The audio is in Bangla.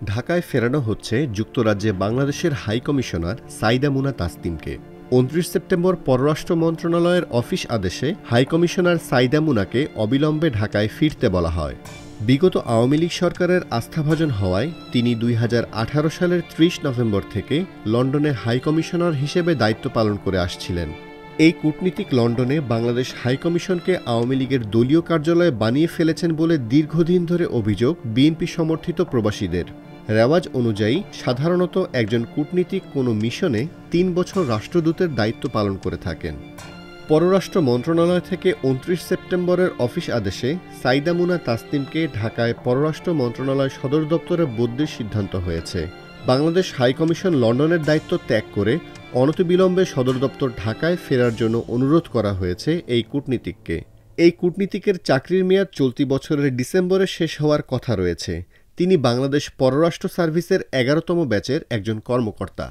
ঢাকায় ফেরানো হচ্ছে যুক্তরাজ্যে বাংলাদেশের হাইকমিশনার সাইদা মুনা তাসনিমকে। ২৯ সেপ্টেম্বর পররাষ্ট্র মন্ত্রণালয়ের অফিস আদেশে হাইকমিশনার সাইদা মুনাকে অবিলম্বে ঢাকায় ফিরতে বলা হয়। বিগত আওয়ামী লীগ সরকারের আস্থাভাজন হওয়ায় তিনি ২০১৮ সালের ৩০ নভেম্বর থেকে লন্ডনে হাইকমিশনার হিসেবে দায়িত্ব পালন করে আসছিলেন। এই কূটনীতিক লন্ডনে বাংলাদেশ হাইকমিশনকে আওয়ামী লীগের দলীয় কার্যালয়ে বানিয়ে ফেলেছেন বলে দীর্ঘদিন ধরে অভিযোগ বিএনপি সমর্থিত প্রবাসীদের। রেওয়াজ অনুযায়ী সাধারণত একজন কূটনীতিক কোনো মিশনে ৩ বছর রাষ্ট্রদূতের দায়িত্ব পালন করে থাকেন। পররাষ্ট্র মন্ত্রণালয় থেকে ২৯ সেপ্টেম্বরের অফিস আদেশে সাইদা মুনা তাসনিমকে ঢাকায় পররাষ্ট্র মন্ত্রণালয় সদর দপ্তরে বদলির সিদ্ধান্ত হয়েছে। বাংলাদেশ হাইকমিশন লন্ডনের দায়িত্ব ত্যাগ করে অনতিবিলম্বে সদর দপ্তর ঢাকায় ফেরার জন্য অনুরোধ করা হয়েছে এই কূটনীতিককে। এই কূটনীতিকের চাকরির মেয়াদ চলতি বছরের ডিসেম্বরে শেষ হওয়ার কথা রয়েছে। তিনি বাংলাদেশ পররাষ্ট্র সার্ভিসের ১১তম ব্যাচের একজন কর্মকর্তা।